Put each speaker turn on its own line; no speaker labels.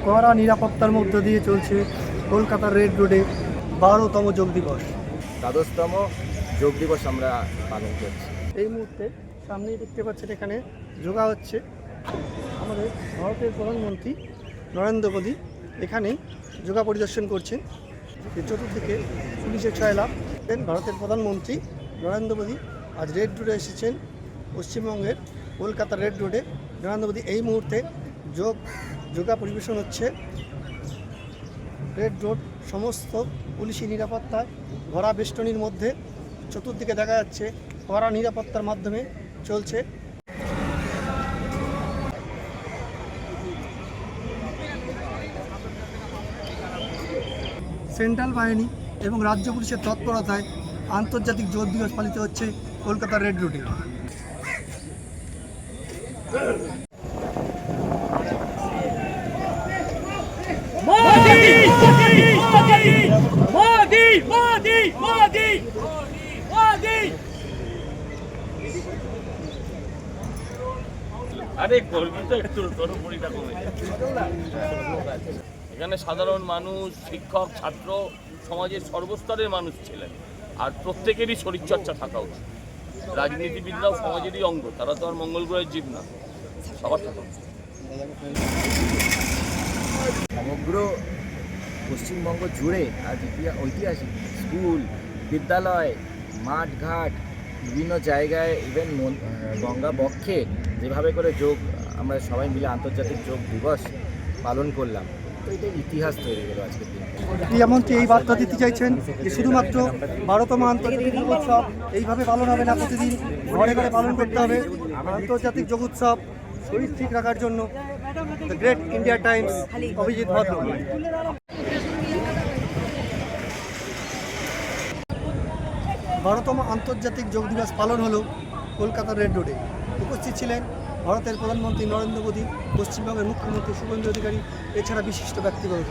কড়া নিরাপত্তার মধ্য দিয়ে চলছে কলকাতার রেড রোডে 12তম যোগ দিবস।
12তম যোগ দিবস আমরা পালন করছি।
এই মুহূর্তে সামনেই দেখতে পাচ্ছেন এখানে যোগা হচ্ছে। আমাদের ভারতের প্রধানমন্ত্রী নরেন্দ্র মোদী এখানেই যোগা পরিদর্শন করছেন। চতুর্দিকে পুলিশের ছায়ালাভ। ভারতের প্রধানমন্ত্রী নরেন্দ্র মোদী আজ রেড রোডে এসেছেন, পশ্চিমবঙ্গের কলকাতার রেড রোডে। নরেন্দ্র মোদী এই মুহূর্তে যোগা পরিবেশন হচ্ছে। রেড রোড সমস্ত পুলিশি নিরাপত্তায় ভরা বেষ্টনীর মধ্যে চতুর্দিকে দেখা যাচ্ছে কড়া নিরাপত্তার মাধ্যমে চলছে। সেন্ট্রাল বাহিনী এবং রাজ্য পুলিশের তৎপরতায় আন্তর্জাতিক যোগ দিবস পালিত হচ্ছে কলকাতার রেড রোডে।
এখানে সাধারণ মানুষ, শিক্ষক, ছাত্র, সমাজের সর্বস্তরের মানুষ ছিলেন, আর প্রত্যেকেরই শরীরচর্চা থাকা উচিত। রাজনীতিবিদরাও সমাজেরই অঙ্গ, তারা তো আর মঙ্গল গ্রহের জীব না, সবার থাকা উচিত।
সমগ্র পশ্চিমবঙ্গ জুড়ে আজ ঐতিহাসিক স্কুল, বিদ্যালয়, মাঠঘাট, বিভিন্ন জায়গায়, ইভেন গঙ্গা বক্ষে যেভাবে করে যোগ আমরা সবাই মিলে আন্তর্জাতিক যোগ দিবস পালন করলাম, তো এটা ইতিহাস তৈরি হলো আজকের দিন।
ক্রীড়ামন্ত্রী এই বার্তা দিতে চাইছেন যে শুধুমাত্র 12তম আন্তর্জাতিক যোগ উৎসব এইভাবে পালন হবে না, প্রতিদিন ঘরে ঘরে পালন করতে হবে। আন্তর্জাতিক যোগ উৎসব শরীর ঠিক রাখার জন্য the great India Times, Abhijit ভদ্র। 12তম আন্তর্জাতিক যোগ দিবস পালন হলো কলকাতার রেড রোডে। উপস্থিত ছিলেন ভারতের প্রধানমন্ত্রী নরেন্দ্র মোদী, পশ্চিমবঙ্গের মুখ্যমন্ত্রী শুভেন্দু অধিকারী, এছাড়া বিশিষ্ট ব্যক্তিবর্গ।